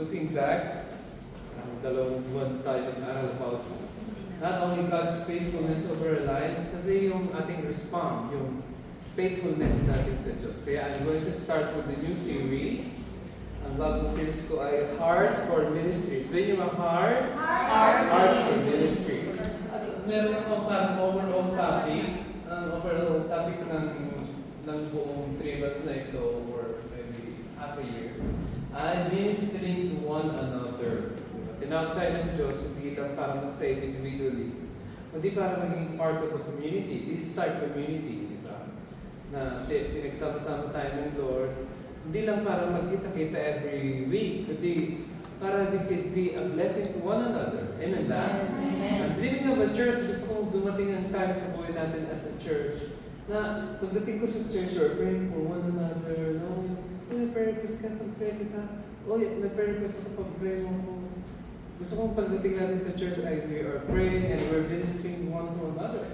looking back, dalawang buwan tayo nag-aral about not only God's faithfulness over our lives, kasi yung ating response, yung faithfulness natin sa Diyos. Kaya I'm going to start with the new series. Ang bagong series ko ay Heart for Ministry. So yung mga Heart for Ministry. At meron akong parang overall topic ng buong 3 months na ito, or maybe half a year. I'm ministering to one another. Tinawag tayo ng Diyos, hindi lang para ma-save individually, kundi para maging part of a community. This is our community, di ba? Na pinagsama-sama tayo ng Lord, hindi lang para magkita-kita every week, kundi para we could be a blessing to one another. Amen ba? I'm dreaming of a church. Gusto kong dumating ang time sa buhay natin as a church, na pagdating ko sa church, we're praying for one another. No? May prayer request ka, pag-pray kita. May prayer request ka, pag-pray mo ko. Gusto kong pagdating natin sa church ay we are praying and we're ministering one to another.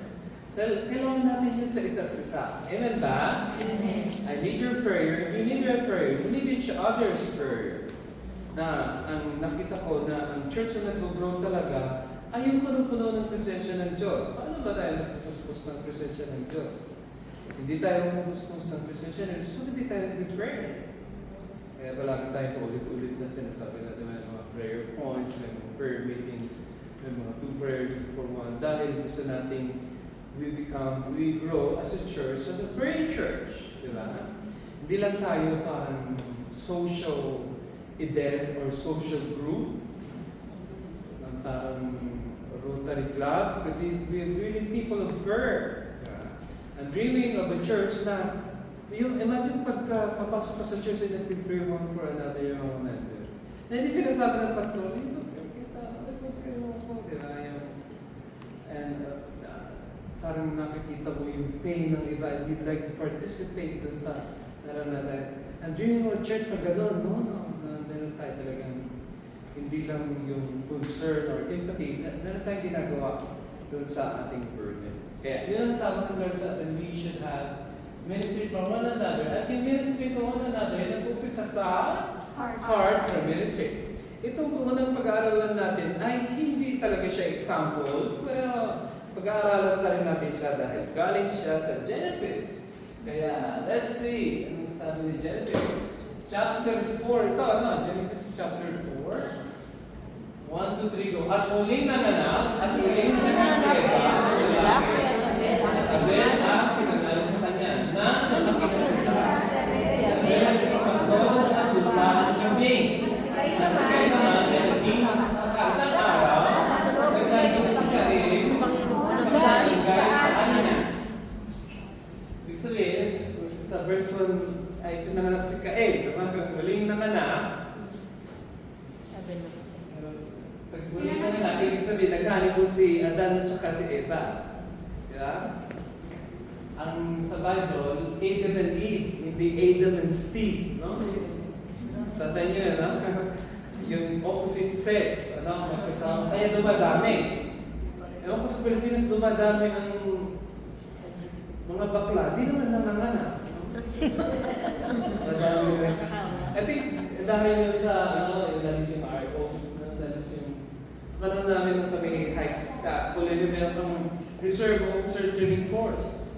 Dahil kailangan natin yun sa isa't isa. Amen ba? Amen. I need your prayer. You need your prayer. We need each other's prayer. Na ang nakita ko na ang church na nag-grow talaga ay yung puno-puno ng presensya ng Diyos. Paano ba tayo nagpupuspos ng presensya ng Diyos? Hindi tayo nagpupuspos ng presensya ng Diyos, so hindi tayo nag-pray. Kaya palagi tayo paulit-ulit na sinasabi natin may mga prayer points, may mga prayer meetings, may mga 2 prayers for 1. Dahil gusto natin we grow as a church, as a praying church. Di ba? Hindi lang tayo parang social event or social group, ng parang Rotary Club, kundi we're really people of prayer. I'm dreaming of a church na imagine pagka papasok ka sa church ay nag-pray one for another yung mga member. Na hindi sinasabi ng pastor, nag-pray one for, di ba? And parang nakikita mo yung pain ng iba and you'd like to participate dun sa naranasan. I'm dreaming of a church na gano'n, no? Na meron tayo talagang hindi lang yung concern or empathy, meron tayong ginagawa dun sa ating burden. Kaya yun ang tawag ng Lord sa atin, we should have ministry from one another. At yung ministry to one another, nag-upisa sa heart for ministry. Itong unang pag-aaralan natin ay hindi talaga siya example, pero pag-aaralan pa rin natin siya dahil galing siya sa Genesis. Kaya, let's see. Anong sabi ni Genesis? Chapter 4. Ito, Genesis chapter 4. 1, 2, 3, go. At muling nanganak, at muling nanganak si Eva, ang lalaki. Abel ang pinangalan sa kanya na nakikita sa Abel ang pastor at lupa ng kambing. At si Cain naman ay naging magsasaka. Isang araw, naglalito si Cain galing sa ano niya. Ibig sabihin, sa verse 1 ay pinanganak si Cain. Kapag muling nanganak, pag muling nanganak, ibig sabihin, naghanipon si Adan at saka si Eva. Diba? Ang sa Bible, Adam and Eve, hindi Adam and Steve, no? Tatay niyo yan, no? Yung opposite sex, magkasama. Kaya dumadami. Ewan ko sa Pilipinas, dumadami ang mga bakla. Di naman nanganganak. Dumadami rin. I think, dahil yun sa, dahil yung RO, dahil yung, namin nung kami high school, kulay meron kang reserve officer training course.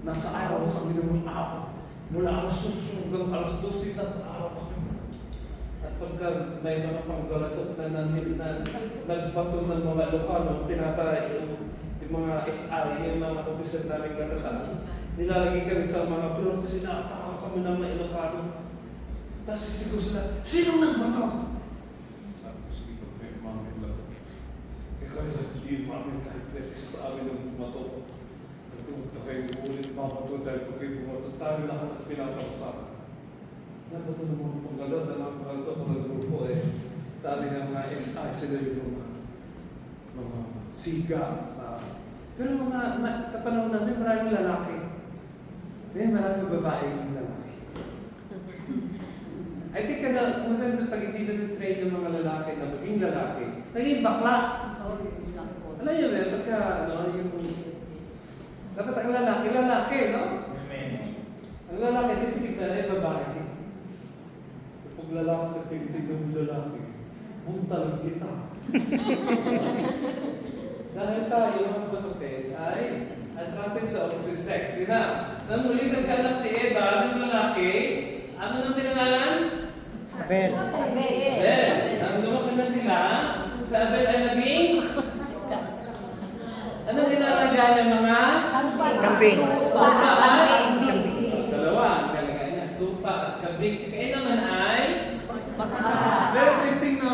Nasa araw kami ng araw. Mula alas 8 hanggang alas 12, nasa araw kami. At pagka may mga panggalatot na nagbato ng mga Ilocano, pinapara yung mga SI, yung mga officer namin katataas, nilalagay kami sa mga floor kasi nakataka kami ng mga Ilocano. Tapos sisiguro sila, sinong nagbato? Sabi ko, sige ko, may mamin lang. Kaya kami lang, hindi mamin kahit pwede sa amin ng bumato. Nagpunta kayo ulit mabato dahil pag kayo bumato, tayo lahat at pinapakasabi. Nabato ng mga panggalot, ng mga panggalot, mga grupo sabi ng mga SI, sila yung mga siga sa... Pero sa panahon namin, maraming lalaki. Maraming babaeng lalaki. I think kung saan pag hindi na-train yung mga lalaki na maging lalaki, naging bakla. Alam niyo ba, pagka, yung... Dapat ang lalaki, no? Amen. Ang lalaki, tinitig na rin, babae. lalaki at tignan ng lalaki. Buntal kita. Dahil tayo, mga kapatid, ay attracted sa opposite sex. Di ba? Nang muli nagkanak si Eva ng lalaki, ano nang pinangalan? Abel. Abel. Nang lumaki na sila, sa Abel ay naging? Anong inalaga ng mga? Kambing. Tupa at? Dalawa ang inalaga niya. Tupa at kambing. Si Cain naman ay? Very interesting na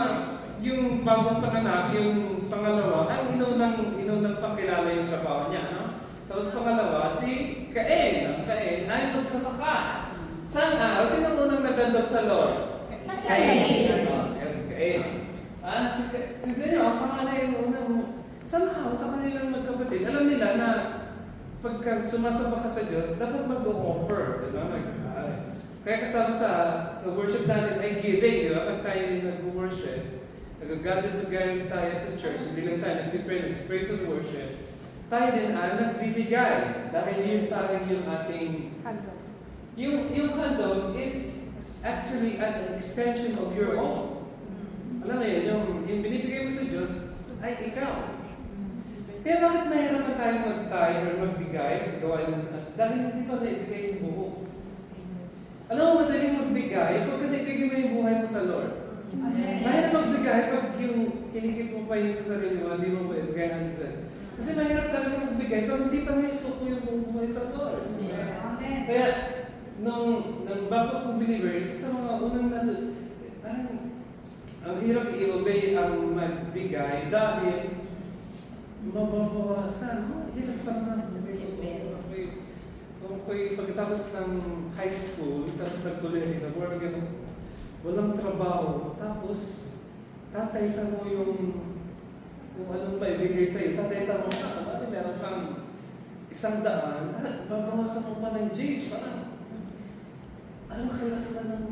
yung bagong panganak, yung pangalawa, ay inunang pakilala yung trabaho niya. No? Tapos pangalawa, si Cain. Ang Cain ay magsasaka. Saan araw? Sino unang nagandog sa Lord? Cain. Si Cain. Si Cain. Tignan nyo, ang panganay yung unang, somehow, sa kanilang magkapatid, alam nila na pagka sumasamba ka sa Diyos, dapat mag-offer. Diba? Kaya kasama sa worship natin ay giving. Diba? Pag tayo nag-worship, nag-gather together tayo sa church, hindi lang tayo nag-pray, praise and worship, tayo din ay nagbibigay. Dahil yun parang yung ating... Yung handog is actually an extension of your own. Alam mo yun, yung binibigay mo sa Diyos ay ikaw. Kaya bakit nahirapan tayo mag-tithe or magbigay sa gawain ng... Dahil hindi pa naibigay yung buhok. Alam mo, madaling magbigay pagka naibigay mo yung buhay mo sa Lord. Mahirap magbigay pag yung kinikip mo pa yun sa sarili mo, hindi mo maibigay ng bless. Kasi mahirap talaga magbigay pag hindi pa naisuko yung buhay sa Lord. Kaya, nung bago kong believer, isa sa mga unang parang ang hirap i-obey ang magbigay dahil mababawasan. Hirap pa naman. Nung ako'y pagkatapos ng high school, tapos nag-college, nag-work again, walang trabaho. Tapos, tatayta mo yung kung anong maibigay sa'yo. Tatayta mo ka, meron kang 100, babawasan mo pa ng J's, parang ano kailangan ka ng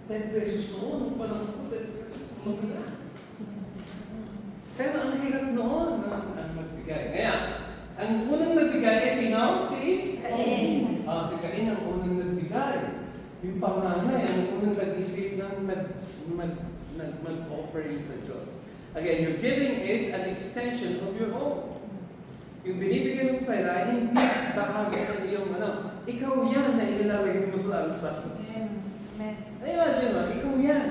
10 pesos noon? Parang 10 pesos noon. Pero ang hirap noon ang magbigay. Kaya, ang unang nagbigay ay sino? Si Cain. Si Cain ang unang nagbigay. Yung panganay, ang unang nag-isip ng mag-offering sa Diyos. Again, your giving is an extension of your own. Yung binibigay mong pera, hindi bahagi ng iyong ikaw yan na inilalagay mo sa altar. Na-imagine mo, ikaw yan.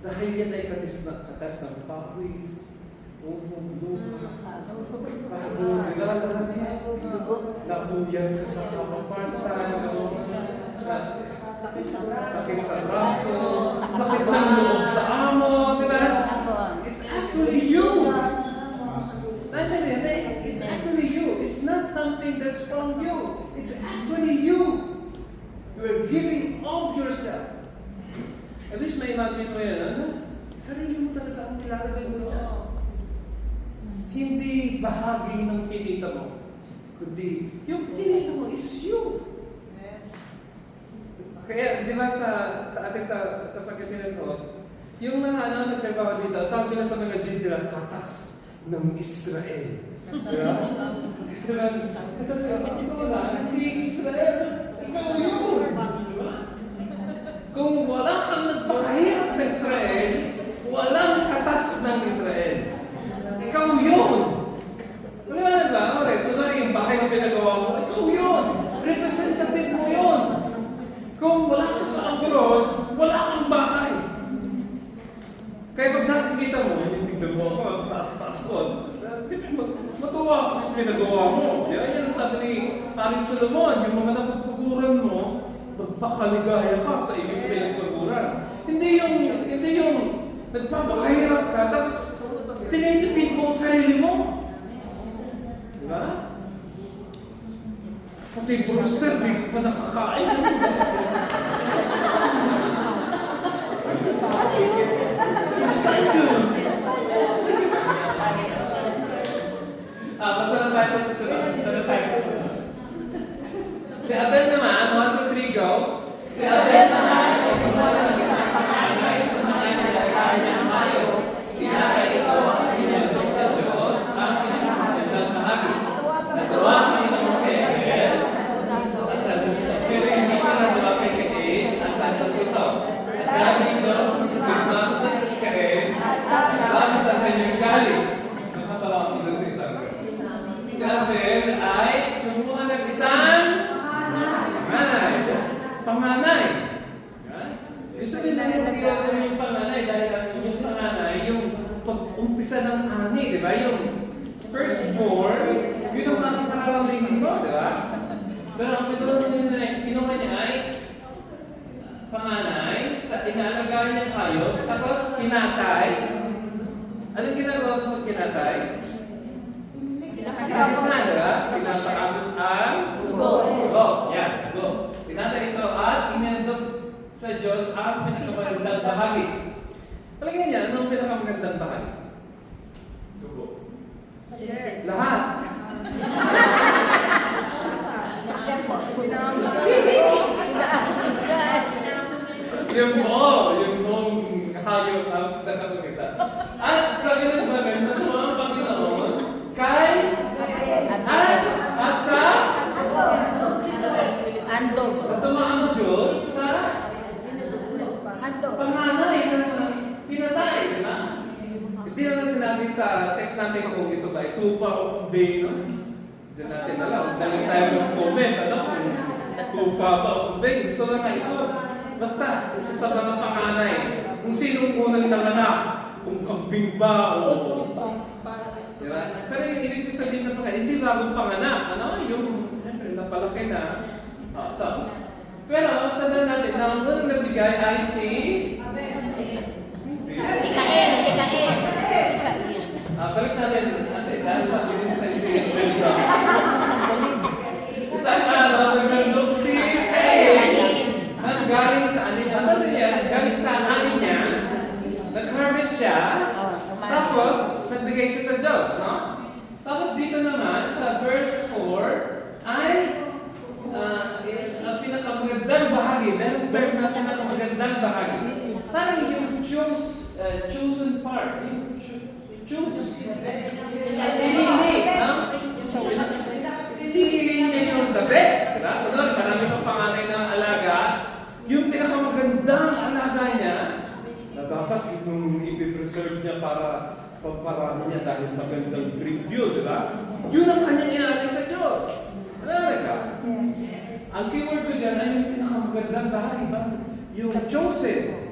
Dahil yan ay katas ng pawis, lupa, bago nilalagay, nabuyan ka sa kapapartan, sakit sa braso, sakit ng loob sa amo, diba? It's actually you. It's actually you. It's not something that's from you. It's actually you. You're giving of yourself. At least may imagine mo yan, sarili mo talaga ang nilalagay mo dyan. Hindi bahagi ng kinita mo, kundi yung kinita mo is you. Kaya, di ba sa atin sa pagkasinagod, yung mga nagtrabaho dito, tawag nila sa mga Jid nila, katas ng Israel. Diba? Katas ikaw lang, hindi Israel. Ikaw yun. Kung wala kang nagpakahirap sa Israel, walang katas ng Israel. Ikaw yun. Wala na ba? Kunwari yung bahay na pinagawa mo, ikaw yun. Representative mo yun. Kung wala ka sa abroad, wala kang bahay. Kaya pag nakikita mo, yung tignan mo ako, taas-taas ko, siyempre matuwa ako sa pinagawa mo. Kaya yan ang sabi ni Haring Solomon, yung mga napagpaguran mo, magpakaligaya ka sa iyong pinagpaguran. Hindi yung nagpapakahirap ka, tapos tinitipid mo ang sarili mo. Diba? Pati Brewster, di ka pa nakakain. Saan yun? Punta na tayo sa susunod. Si Abel naman, 1, 2, 3, go. Si Abel naman, ay gumawa ng isang panganay sa mga nilagay ng mayo. Pinakay ito ang pinagdong sa Diyos ang pinakagandang bahagi. Nagawa ang Panginoon kay Abel at sa Diyos. Pero hindi siya nagawa kay Cain Pinag-iwan ko yung panganay dahil yung panganay, yung pag-umpisa ng ani, di ba? Yung firstborn, yun ang parang pararamdamin mo, di ba? Pero ang kinuha niya ay panganay, sa inaalagaan niyang hayop, tapos kinatay. Anong ginagawa mo pag kinatay? Kinatay, di ba? Pinapaabos ang dugo. Yan, dugo. Kinatay ito at inendog sa Diyos ang pinakamagandang bahagi. Palagay niya, anong pinakamagandang bahagi? Dugo. Yes. Lahat. Yung buong hayop ang nakapagkita. At sabi ng bagay, natuwa ang Panginoon kay at sa Andog. natuwa ang Diyos sa Andog. panganay na pinatay, di ba? Hindi naman sinabi sa text natin kung ito ba, tupa o kumbay, no? Hindi natin alam. Dahil tayo ng comment, ano? Kung tupa ba o kumbay, iso na iso. Basta, isa sa mga panganay. Kung sinong unang nanganak, kung kambing ba o... Di ba? Pero yung ibig ko sabihin na panganay, hindi bagong panganak, ano? Yung napalaki na. So, pero, tandaan natin, na ang unang nagbigay ay si... Balik natin, dahil sa akin tayo si Belga. Isang araw, naglandog si Cain. Nanggaling sa anin niya. Basta niya, galing sa anin niya, nag-harvest siya, tapos nagbigay siya sa Diyos, no? Tapos dito naman, sa verse 4, ay ang pinakamagandang bahagi, merong term na pinakamagandang bahagi. Parang yung chosen part, yung choose. Pinili, no? Pinili niya yung the best. Diba? Kunwari, marami siyang panganay na alaga. Yung pinakamagandang alaga niya, na dapat yung ipipreserve niya para pagparami niya dahil magandang breed yun, di ba? Yun ang kanyang inalagay sa Diyos. Ano ka? Ang keyword ko dyan ay yung pinakamagandang bahagi ba? Yung chosen.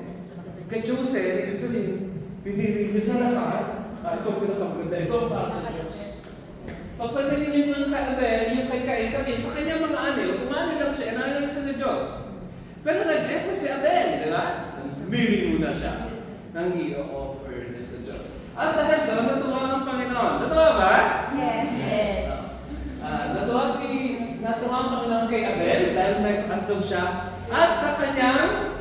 Kay chosen, ibig sabihin, pinili niya sa lahat. Ito ang pinakamaganda. Ito ang para sa Diyos. Pagpansinin niyo yung kay yung kay Cain, sabihin, sa kanyang mga anil, umano lang siya, inano lang siya sa Diyos. Pero nag-effort si Abel, di ba? Bili muna siya nang i-offer niya sa Diyos. At dahil doon, natuwa ng Panginoon. Natuwa ba? Yes. Natuwa ang Panginoon kay Abel dahil nag-andog siya. At sa kanyang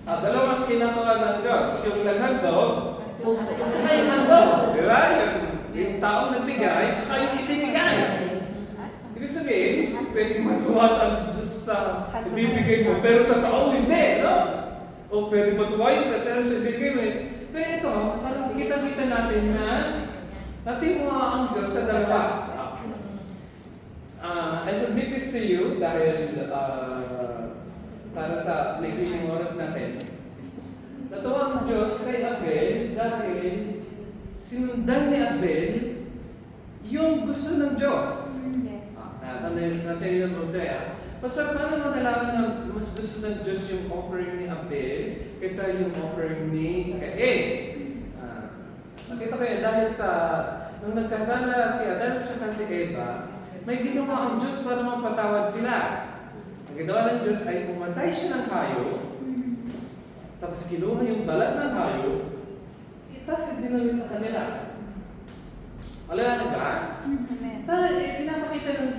dalawang kinatuwa ng Diyos. Yung naghandog, at saka yung handog. Di ba? Yung taong nagbigay, at saka yung ibinigay. Ibig sabihin, pwedeng matuwa sa Diyos sa ibibigay mo, pero sa tao hindi, no? O pwedeng matuwa yun, pero sa ibibigay mo. Pero ito, parang kita-kita natin na natiwa ang Diyos sa dalawa. I submit this to you dahil para sa maiging oras natin. Natuwa ang Diyos kay Abel dahil sinundan ni Abel yung gusto ng Diyos. Kasi yun ang Pastor, paano mo nalaman na mas gusto ng Diyos yung offering ni Abel kaysa yung offering ni Cain? Nakita ko yun dahil sa nung nagkasala si Adan at si Eva, may ginawa ang Diyos para mapatawad sila. Ang ginawa ng Diyos ay pumatay siya ng hayop, tapos kinuha yung balat ng hayop, tapos dinamit sa kanila. Wala na ba? Pinapakita ng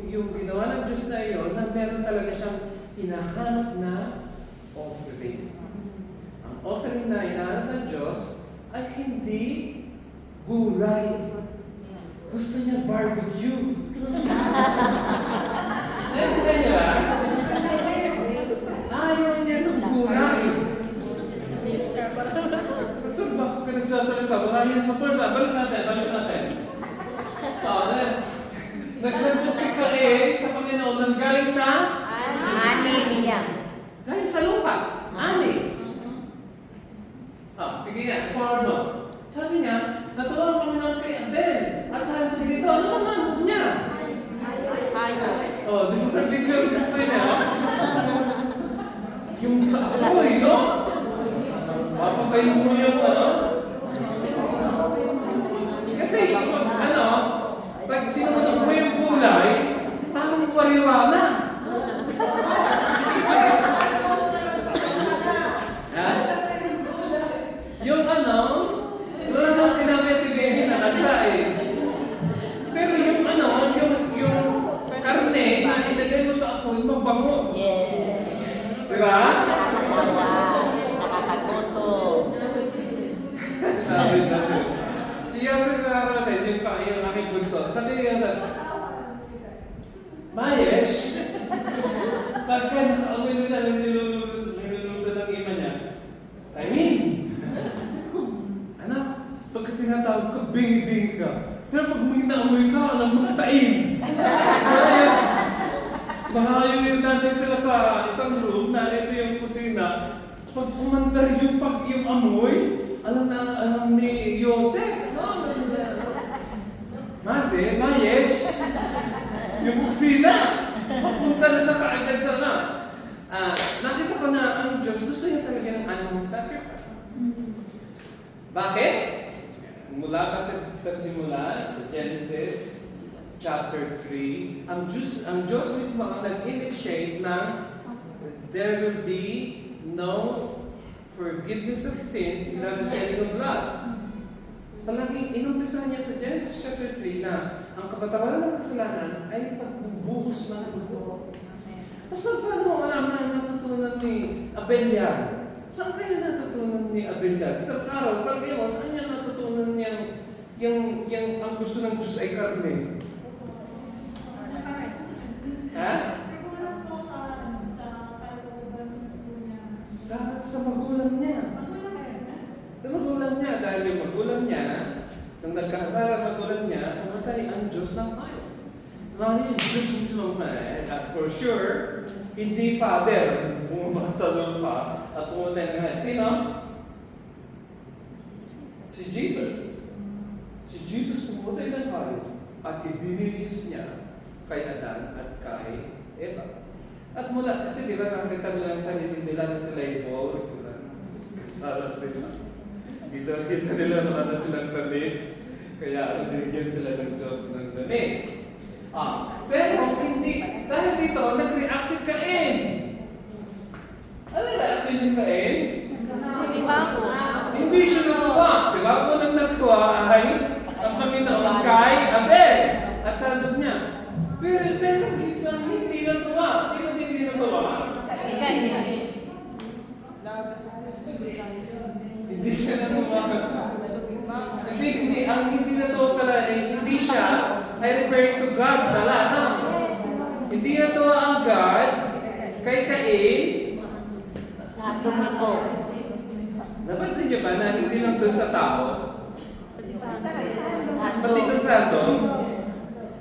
yung ginawa ng Diyos na iyon na meron talaga siyang hinahanap na offering. Ang offering na hinahanap ng Diyos ay hindi gulay. Gusto niya barbecue. Nandito niya, ayaw niya ng gulay. Gusto bakit ka nagsasalita? Wala yan sa pursa. Balik natin. Naglandok si Cain sa Panginoon nang galing sa? Ani niya. Galing sa lupa. Ani. Sige nga, forward mo. Sabi niya, natuwa ang Panginoon kay Abel. At sa hantog dito, ano ba hantog niya? Ayaw. Di ba nabigyan gusto niya? Yung sa apoy, no? Papatayin mo yung ano? Kasi, pag sinunog mo yung kulay, parang wariwa na. Ha? Yung wala nang sinabi at ibigay na nagla eh. Pero yung karne na ilagay mo sa apoy, mabango. Yes. Diba? Nakakagutom. Si Yosef nakakarating, yung aking bunso, sabi niya Mayesh, pagka nakauwi na siya ng niluluto ng ima niya, anak, pagka tinatawag ka, bingi-bingi ka. Pero pag may naamoy ka, alam mo, taim. Mahayo yun natin sila sa isang room na ito yung kusina. Pag umandar yung amoy, alam ni Yosef. Mayesh, yung kusina, papunta na siya kaagad sa nakita ko na ang Diyos gusto niya talaga ng animal sacrifice. Bakit? Mula kasimula sa Genesis chapter 3, ang Diyos mismo ang nag-initiate na there will be no forgiveness of sins without the shedding of blood. Palaging inumpisa niya sa Genesis chapter 3 na ang kapatawaran ng kasalanan ay pagbubuhos ng dugo. Basta paano alam na natutunan ni Abel yan? Saan kaya natutunan ni Abel yan? Sa araw, pag mo, saan niya natutunan yung ang gusto ng Diyos ay karne? Ha? Sa magulang niya. Sa magulang niya, dahil yung magulang niya, nang nagkakasala ang magulang niya, pumatay ang Diyos ng tayo. Maraming Diyos mismo for sure, hindi Father bumaba sa lupa at pumatay ng lahat. Sino? Si Jesus. Si Jesus pumatay ng tayo at ibinigis niya kay Adan at kay Eva. At mula, kasi di ba nakita mo lang sa sarili nila na sila yung bowl, kasala sila. Kita nila na silang dami, kaya binigyan sila ng Diyos ng dami. Pero hindi, dahil dito, nag-react si Cain. Ano yung reaction ni Cain? Hindi siya natuwa. Diba? Unang natuwa ay ang Panginoon kay Abel. At sabi niya, pero isang hindi natuwa. Sino hindi natuwa? Hindi siya natuwa. Hindi. Ang hindi natuwa pala ay hindi siya ay referring to God pala. Hindi natuwa ang God kay Cain. Sabi nito. Napansin niyo ba na hindi lang doon sa tao? Pati doon sa handog?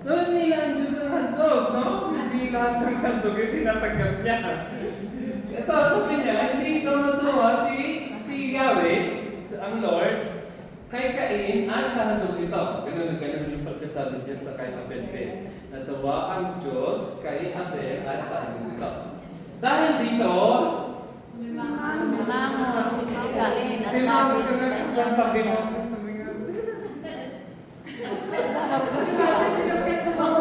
Namimila ang Diyos ng handog, no? Hindi lahat ng handog yung tinatanggap niya. Ito, sabi niya, hindi daw natuwa si Yahweh, ang Lord, kay Cain at sa handog ito. Ganun yung pagkasabi niya sa kay Abel. Natuwa ang Diyos kay Abel at sa handog ito. Dahil dito, si Mama ka na isang tabi mo. Sumama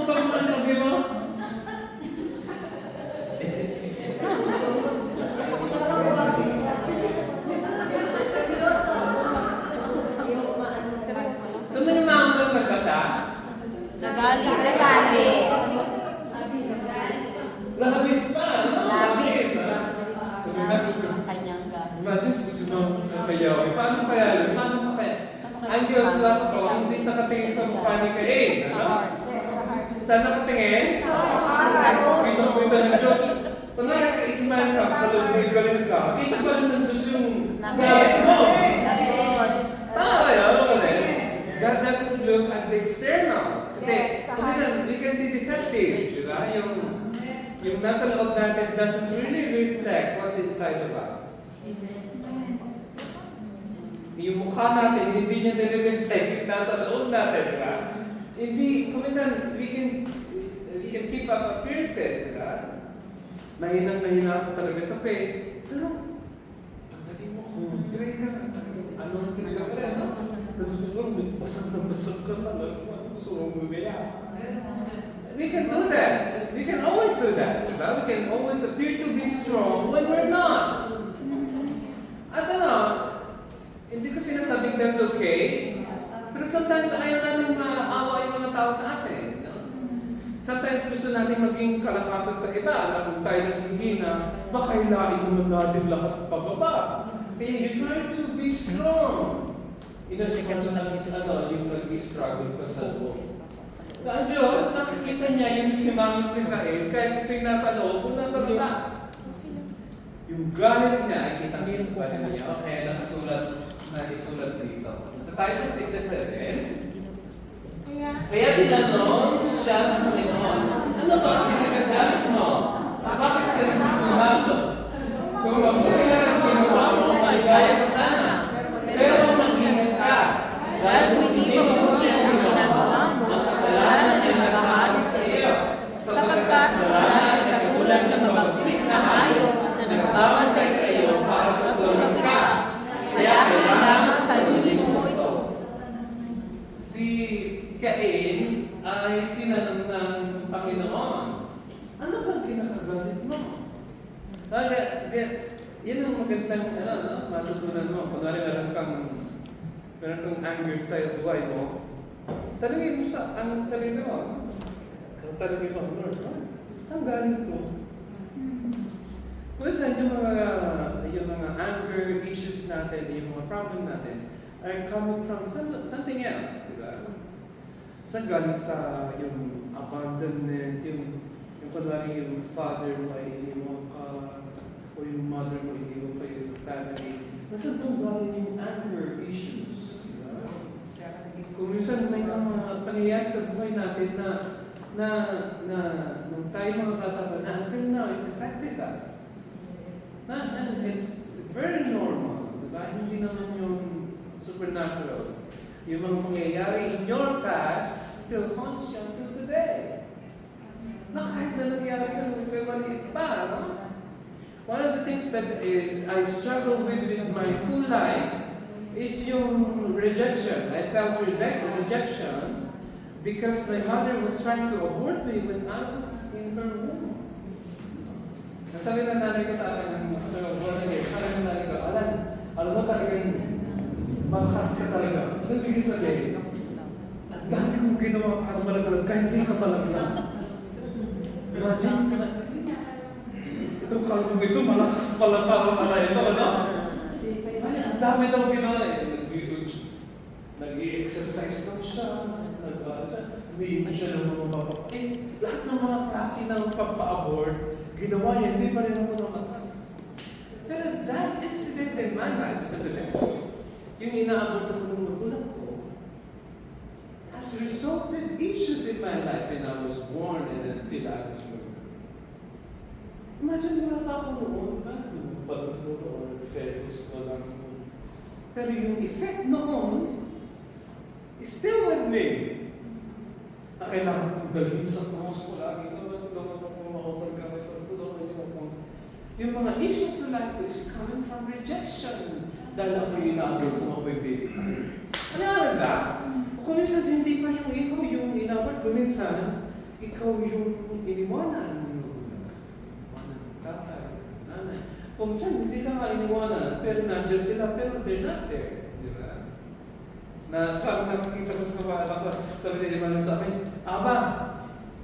mo ang tabi mo? Sumama mo ba siya? Nagali. Labis pa, no? Labis. Imagine susunod ka kay Yahweh. Paano kaya yun? Paano kaya? Ang Diyos nasa ko, hindi nakatingin sa mukha ni Cain. Ano? Saan nakatingin? Pinto ng Diyos. Kung nakakaisman ka sa loob ng galing ka, kita pa rin ng Diyos yung galit mo. Tama ba yun? God doesn't look at the externals. Kasi, minsan, we can be deceptive. Diba? Yung nasa loob natin doesn't really reflect what's inside of us. Yung mukha natin, hindi niya nire-reflect yung nasa loob natin, diba? Hindi, kuminsan, we can keep up appearances, di ba? Mahina ako talaga sa faith. Pero, pagdating mo, pray ka na, ano ang tingin ka pala, no? Natutulong, basag ka sa lalo, gusto mong bumaya. We can do that. We can always do that, di ba? We can always appear to be strong when we're not. At hindi ko sinasabing that's okay. Pero sometimes ayaw natin maawa yung mga tao sa atin. No? Sometimes gusto natin maging kalakasan sa iba. Na kung tayo naghihina, baka hilain naman natin lahat pababa. Kaya you try to be strong. Inasikaso na yung nag-struggle ka sa loob. Na ang Diyos, nakikita niya yung si Mami Mikael, kahit ito'y nasa loob kung nasa labas. Yung galit niya, ay kita niya yung galit niya. Okay, isulat dito. Tayo sa 6 at 7. Kaya tinanong siya ng Panginoon, ano ba ang pinagagalit mo? Bakit ka nagsusulat? Kung mabuti lang ang ginawa mo, maligaya ka sana. Pero mag-ingat ka. Dahil kung hindi mabuti ang ginagawa mo, Ang kasalanan ay magkakaalis magkakaroon sa iyo. sapagkat kasalanan ay katulad ng mabagsik na hayop na nagbabantay sa iyo para tutulog ka. Kaya kailangan talunin mo ito. Si Cain ay tinanong ng Panginoon, ano bang kinakagalit mo? Yan ang magandang matutunan mo. Kunwari meron kang anger sa buhay mo, talagay mo sa sarili mo. Talagay mo, Lord, saan galing ko? Kung saan yung mga anger issues natin, yung mga problem natin, are coming from something else, di ba? Saan galing sa yung abandonment, yung kunwari yung father mo ay iniwan ka, o yung mother mo iniwan kayo sa family. Nasaan itong galing yung anger issues? Di ba? Kung minsan may mga pangyayari sa buhay natin na nung tayo mga bata pa na until now, it affected us. And it's very normal, di ba? Hindi naman yung supernatural. Yung mga pangyayari in your past still haunts you until today. Na kahit na nangyari yun, kaya maliit pa, no? One of the things that I struggle with my whole life is yung rejection. I felt rejection because my mother was trying to abort me when I was in her womb. Nasabi na nanay ko sa akin, sabi ng nanay ko, alam mo talagang malakas ka talaga. Ano bigay sabihin? Ang dami kong ginawa para malaglag kahit hindi ka malaglag. Imagine, itong kalbong ito, malakas pala para ito, ano? Ay, ang dami daw ginawa eh. Nag-i-exercise daw siya, hindi siya ng mga papa. Lahat ng mga klase ng papa-abort, ginawa niya, hindi pa rin ako namatay. Pero that incident in my life, sa today, yung inaabot ako ng magulang ko, has resulted issues in my life when I was born and until I was born. Imagine wala pa ako noon, pagkas mo or fetus ko lang. Pero yung effect noon is still with me. Na kailangan kong dalhin sa cross ko lagi. Tulungan ko kung ma-open kami. Tulungan niyo kung yung mga issues na life is coming from rejection. Dahil ako yung inabot kung ako'y baby. Ano ka? Kung minsan hindi pa yung ikaw yung inabot, kung minsan ikaw yung iniwanan ng magulang. Iniwanan ng tatay, nanay. Kung minsan hindi ka nga iniwanan, pero nandyan sila, pero they're not there. Di ba? Nakikita ko sa mga anak ko, sabi nila naman sa akin, Aba,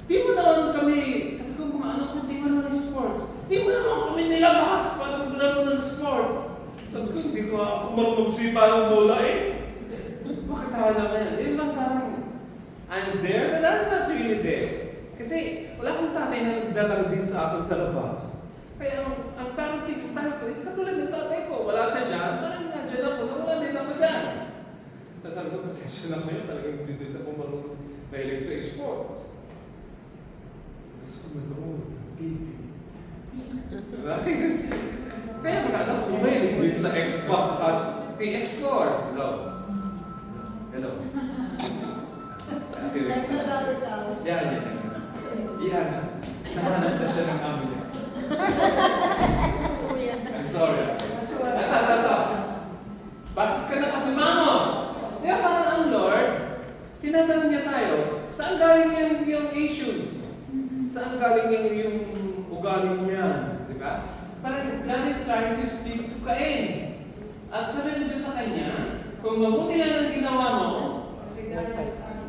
di mo naman kami, sabi ko, ano kung di mo naman sports? Di mo naman kami nilabas para maglaro ng sports. Sabi ko, hindi ko ako marunong sipa ng bola eh. Bakit ako naman yan? Eh, parang, I'm there, but I'm not really there. Kasi wala akong tatay na nagdalang din sa akin sa labas. Kaya ang parenting style ko is katulad ng tatay ko. Wala siya dyan, parang nandiyan ako, wala din ako dyan. Tapos sabi ko, pasensya na kayo, talagang hindi din ako marunong mahilig sa sports. Gusto ko manood ng TV. Kaya mga anak ko mahilig din sa Xbox at PS4. Hello. Hello. Anyway. Yan. Yan. Nahanap na siya ng amo niya. I'm sorry. Ito. Bakit ka nakasumamo? Di ba parang ang Lord, tinatanong niya tayo, saan galing yung issue? Saan galing yung ugali niya? Di ba? Parang God is trying to speak to Cain. At sabi ng Diyos sa kanya, kung mabuti lang ang ginawa mo,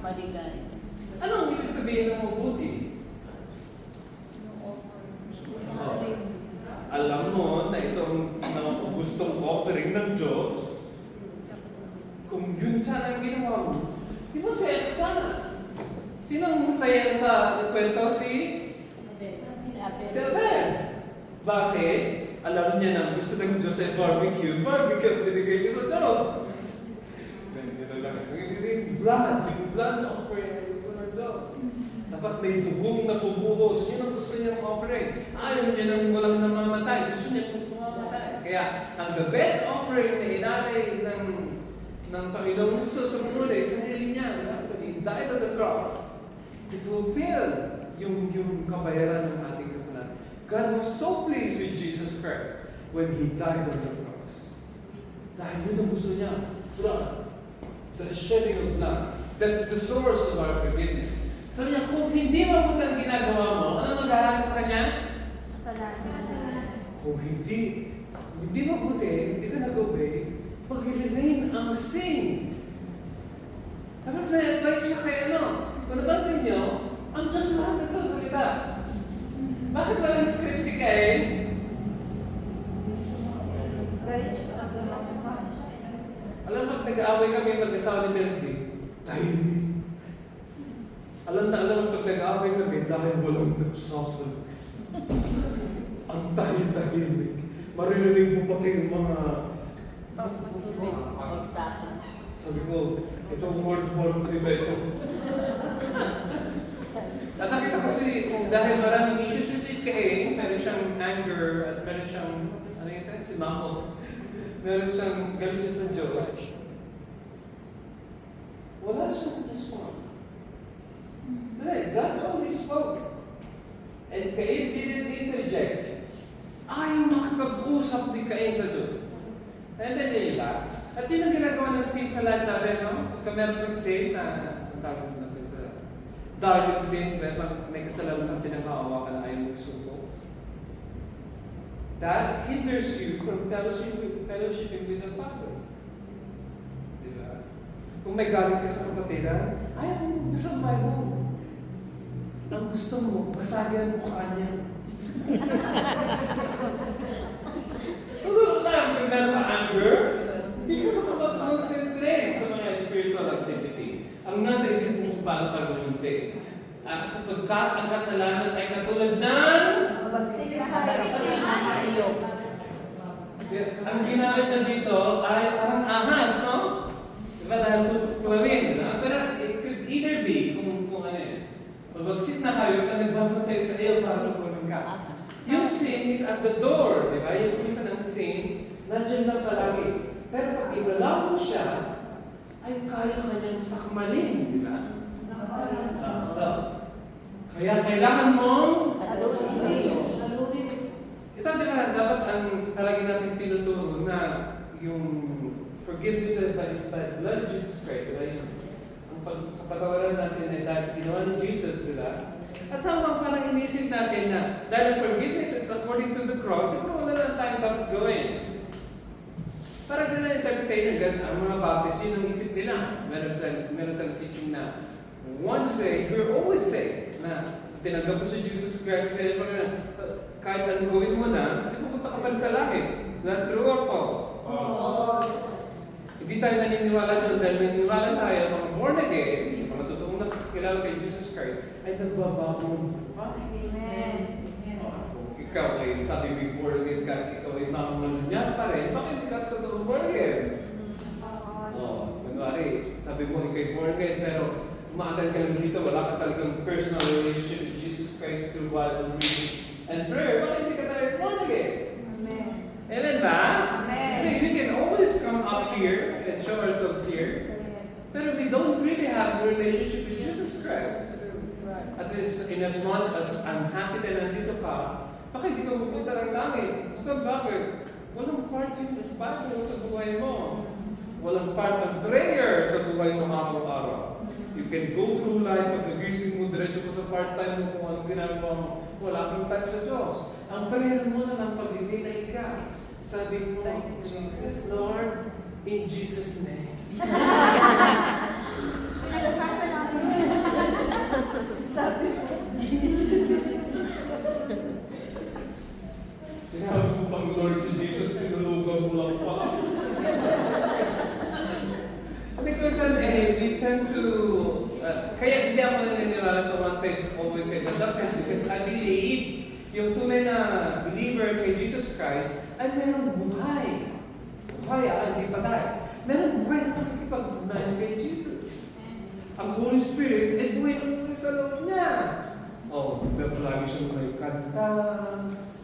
Maligay. anong ibig sabihin ng mabuti? Alam mo na itong gustong offering ng Diyos, kung yun sana ang ginawa mo, di ba sana? Sinong masaya sa kwento? Si Abel. Bakit? Alam niya na gusto ng Diyos ay barbecue ang binigay niya sa Diyos. Yung blood offering ay gusto ng Diyos. Dapat may dugong na bubuhos. Yun ang gusto niyang offering. Ayaw niya nang walang namamatay. Gusto niya kung mamamatay. Kaya, ang the best offering na inalay ng Panginoong Gusto sa mundo ay sarili niya. When He died on the cross, to fulfill yung kabayaran ng ating kasalanan. God was so pleased with Jesus Christ when He died on the cross. Dahil yun ang gusto niya. Blood. The shedding of blood. That's the source of our forgiveness. Sabi niya, kung hindi mabuti ang ginagawa mo, ano mag-aaral sa kanya? Kung hindi mabuti, hindi ka nag-obey, mag-remain ang sin. Tapos may advice siya kay kung napansin niyo, ang Diyos lang nagsasalita. Bakit walang script si Cain? Alam mo, nag-aaway kami mag-asawa ni Melody. Tahimik. Alam pag nag-aaway kami dahil walang nagsasasalita. Ang tahimik. Maririnig mo pati yung mga... Sabi ko, itong word ba ito? At nakita kasi dahil maraming issues si Cain, meron siyang anger at meron siyang, ano yung sabi? Si Mamo. Meron siyang galit siya sa Diyos. Wala siyang response. God only spoke. And Cain didn't interject. Ayaw makipag-usap ni Cain sa Diyos. And then yun ba? At yun ang ginagawa ng sin sa lahat natin, no? Pagka meron kang sin na, ang tawag natin darling sin, may kasalanan kang pinanghahawakan na ayaw magsuko. That hinders you from fellowshipping with the Father. Diba? Kung may galit ka sa kapatiran, ayaw mo, masamay mo. Ang gusto mo, basagyan mo kanya. Kung meron ka anger, hindi ka makapag-concentrate sa mga spiritual activity. Ang nasa isip mo kung paano pag-unti. At sapagkat ang kasalanan ay katulad ng ang ginamit na dito ay parang ahas, no? Diba dahil tutukulawin, no? Pero it could either be, kung ano yun, mabagsit na kayo na nagbabantay sa iyo para tutulong ka. Yung sin is at the door, di ba? Yung minsan ng sin, nandiyan lang palagi. Pero pag inalaw mo siya, ay kaya kanyang sakmalin, di ba? Kaya kailangan mong ito, di ba, dapat ang palagi natin tinuturo na yung forgiveness is by the blood of Jesus Christ, diba? Ang kapatawaran natin ay dahil sa ginawa ni Jesus, diba? At sa mga parang inisip natin na dahil ang forgiveness is according to the cross, ito wala lang tayong dapat gawin. Parang ganun ang interpretation, ang mga Baptist, yun ang isip nila. Meron sa teaching na once saved, you're always saved. Na tinanggap mo si Jesus Christ, kaya kahit anong gawin mo na, ay pupunta ka pa sa langit. Is that true or false? False. Hindi tayo naniniwala doon dahil naniniwala tayo mga born again, yung mga totoong nakakilala kay Jesus Christ, ay nagbabagong buhay. Amen. Kung ikaw ay sabi mo born again ka, ikaw ay mamamulan niya pa rin, bakit hindi ka totoong born again? Kunwari, sabi mo ikaw born again, pero umaattend ka lang dito, wala ka talagang personal relationship with Jesus Christ through Bible reading and prayer, bakit hindi ka tayo born again? Amen. Amen ba? Amen. So we can always come up here and show ourselves here, but we don't really have a relationship with Jesus Christ. At least, in as much as I'm happy na nandito ka, bakit di ka pupunta ng langit? So, bakit? Walang part yung Bible sa buhay mo. Walang part ng prayer sa buhay mo araw-araw. You can go through life, pagkagising mo, diretso ka sa part-time mo kung anong ginagawa mo. Wala kang time sa Diyos. Ang prayer mo na lang pag-ibigay ka. Sabi mo, Jesus, Lord, in Jesus' name. Sabi ko, Jesus. Tinawag mo pang Lord si Jesus, tinulugan mo lang pala. Because we tend to, kaya hindi ako naniniwala sa one side, always say the doctrine, because I believe yung tunay na believer kay Jesus Christ ay merong buhay. Buhay, hindi patay. Merong buhay na pakikipag-ugnayan kay Jesus. Ang Holy Spirit ay buhay na buhay sa loob niya. Oh, palagi siyang may kanta,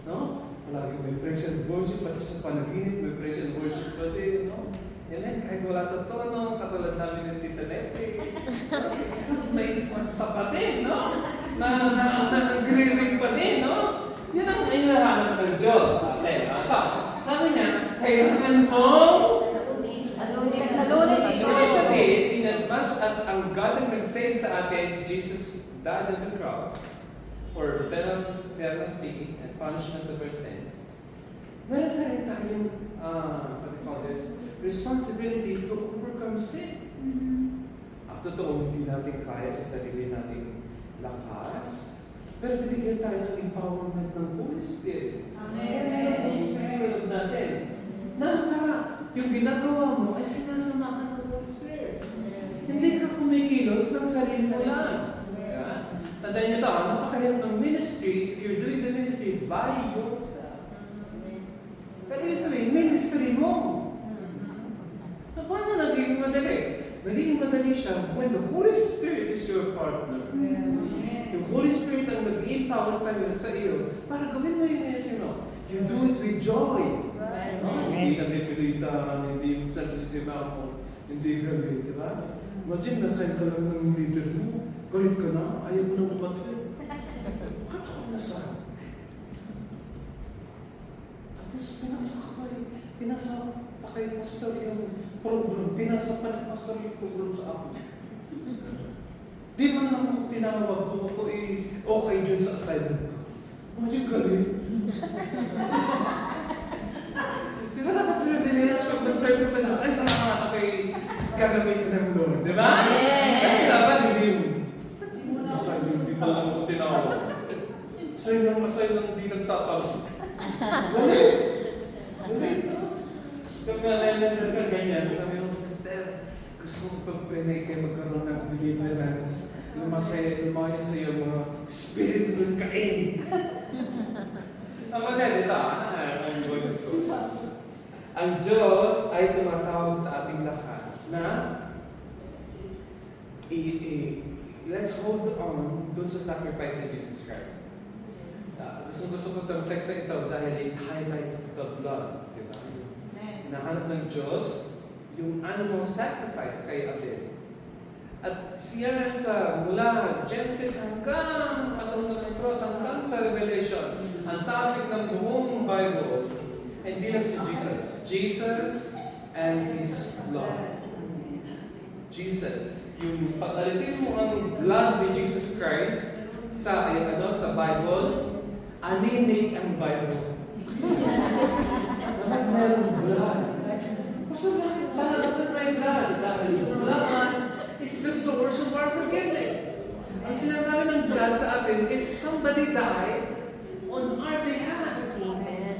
no? Palagi may praise and worship, pati sa panaginip may praise and worship pa din, no? Yan eh, kahit wala sa tono, katulad namin ng Tita Lete, may kanta pa din, no? Na nagre-ring pa din, no? Yan ang inahanap ng Diyos sa atin. Sabi niya, kailangan mo ibig sabihin, in as much as ang God ang nag-save sa atin, Jesus died on the cross for penalty and punishment of our sins. Meron na rin tayong, what do you call this, responsibility to overcome sin. Ang totoo, hindi natin kaya sa sarili nating lakas, pero binigyan tayo ng empowerment ng Holy Spirit. Amen. Holy Spirit sa loob natin. Na para yung ginagawa mo ay sinasamahan ng Holy Spirit. Hindi ka kumikilos ng sarili mo lang. Tandaan niyo ito, napakahirap ng ministry if you're doing the ministry by yourself. Kaya ibig sabihin, ministry mo. Paano naging madali? Naging madali siya when the Holy Spirit is your partner. Yung Holy Spirit ang nag-empower tayo sa iyo para gawin mo yung ministry mo. You do it with joy. Hindi ka nipilitan, hindi sa sisiba mo, hindi galit, di ba? Imagine, nasign ka lang ng leader mo, galit ka na, ayaw mo nang umatwin. Bakit ako nasign? Tapos pinasa pa kay pastor yung program, pinasa pa ng pastor yung program sa ako. Di man lang ako tinawag ko, ako okay dyan sa assignment ko. Imagine galit. Di ba dapat privilege pag mag-service sa Diyos? Ay, sana ka kay gagamitin ng Lord, di ba? Kaya dapat hindi mo lang ako tinawag. Assign lang hindi nagtatawag. Galit! Galit! Kung nalaman ka ganyan, sabi mo, sister, gusto mo pag-prenay kayo magkaroon ng deliverance, lumaya sa iyo mga spiritual kain. Ang maganda ito, ang good ko. Ang Diyos ay tumatawag sa ating lahat na let's hold on dun sa sacrifice ni Jesus Christ. Gusto ko itong text na ito dahil it highlights the blood. Diba? Nahanap ng Diyos yung animal sacrifice kay Abel. At siya sa mula Genesis hanggang patungkol sa cross hanggang sa Revelation, ang topic ng buong Bible ay hindi lang si Jesus. Jesus and His blood. Jesus. Yung pag-alisin mo ang blood ni Jesus Christ sa sa Bible, anemic ang Bible. Bakit mayroong blood? So bakit may blood? Dahil blood is the source of our forgiveness. Ang sinasabi ng blood sa atin is somebody died on our behalf. Amen.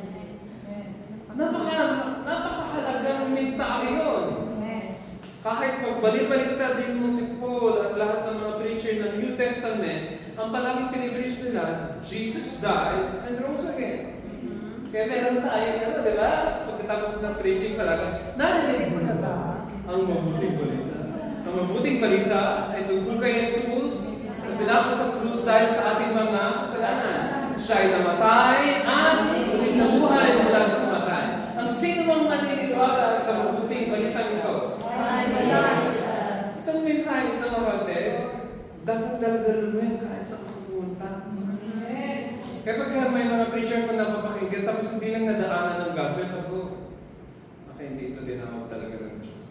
Napakahalagang mensahe yun. Kahit pagbalik-baliktad din mo si Paul at lahat ng mga preacher ng New Testament, ang palaging pinipreach nila, Jesus died and rose again. Kaya meron tayo, di ba? Pagkatapos ng preaching talaga, narinig mo na ba ang mabuting balita? Ang mabuting balita ay tungkol kay Jesus na pinako sa krus dahil sa ating mga kasalanan. Siya ay namatay at muling nabuhay mula sa namatay. Ang sino mang maniniwala sa mabuting balitang ito? Itong mensahe ito, kapatid, dapat dalagal mo yan kahit preacher ko napapakinggan, tapos hindi lang nadaanan ng gospel, sabi ko, hindi ito tinawag talaga ng Diyos.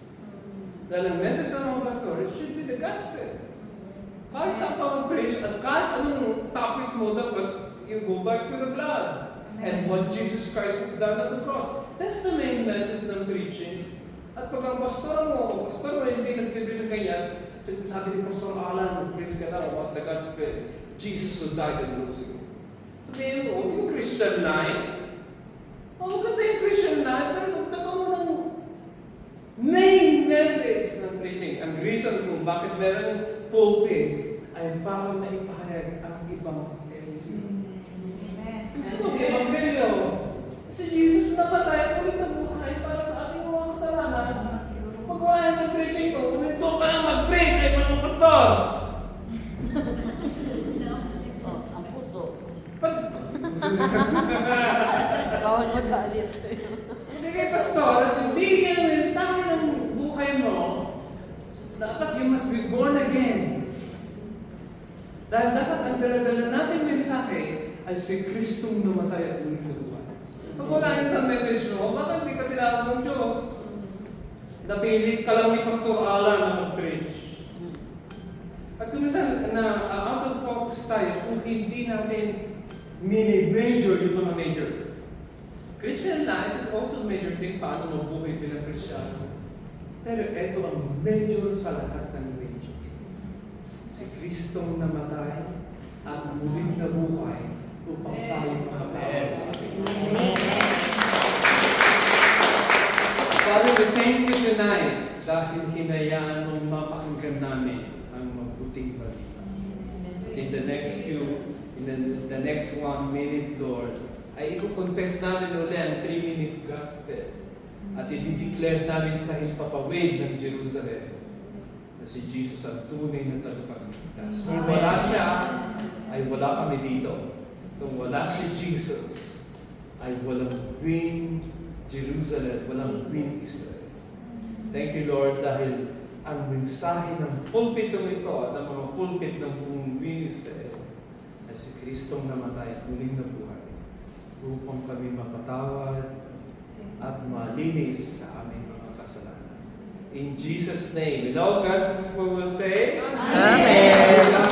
Dahil ang message ng mga pastor, it should be the gospel. Kahit saan ka mag-preach, at kahit anong topic mo, dapat you go back to the blood. And what Jesus Christ has done at the cross. That's the main message ng preaching. At pag ang pastor mo hindi nag-preach ng ganyan, sabi ni Pastor Alan, preach ka na about the gospel. Jesus who died and rose again. Sabihin mo, huwag yung Christian life. Maganda yung Christian life, pero nagtagaw mo ng main message ng preaching. Ang reason kung bakit meron pulpit ay para maipahayag ang ibang Ano, Evangelyo. Si Jesus namatay, ulit na buhay para sa ating mga kasalanan. Pagkawala sa preaching ko, suminto ka lang mag-preach ay mga pastor. Ang puso. Bawal mo ba ulit? Hindi kay pastor, at hindi yan ang mensahe ng buhay mo, dapat you must be born again. Dahil dapat ang dala-dala nating mensahe ay si Kristong namatay at ulit na buhay. Pag wala yun sa message mo, bakit hindi ka tinawag ng Diyos? Napilit ka lang ni Pastor Alan na mag-preach. At kung minsan na out of focus tayo kung hindi natin mini-major yung mga major. Christian life is also a major thing paano mabuhay bilang Kristiyano. Pero ito ang major sa lahat ng major. Si Kristong namatay at muling na buhay upang tayo makatawad sa atin. Father, we thank you tonight dahil hinayaan mong mapakinggan namin ang mabuting balita. In the next 1 minute, Lord, ay i-confess namin ulit ang 3-minute gospel at i-declare namin sa himpapawid ng Jerusalem na si Jesus ang tunay na tagapagligtas. Kung wala siya, ay wala kami dito. Kung wala si Jesus, ay walang win Jerusalem, walang win Israel. Thank you, Lord, dahil ang mensahe ng pulpitong ito at ng mga pulpit ng buong win Israel ay si Kristong namatay at muling nabuhay upang kami mapatawad at malinis sa aming mga kasalanan. In Jesus' name, and all God's people will say, Amen.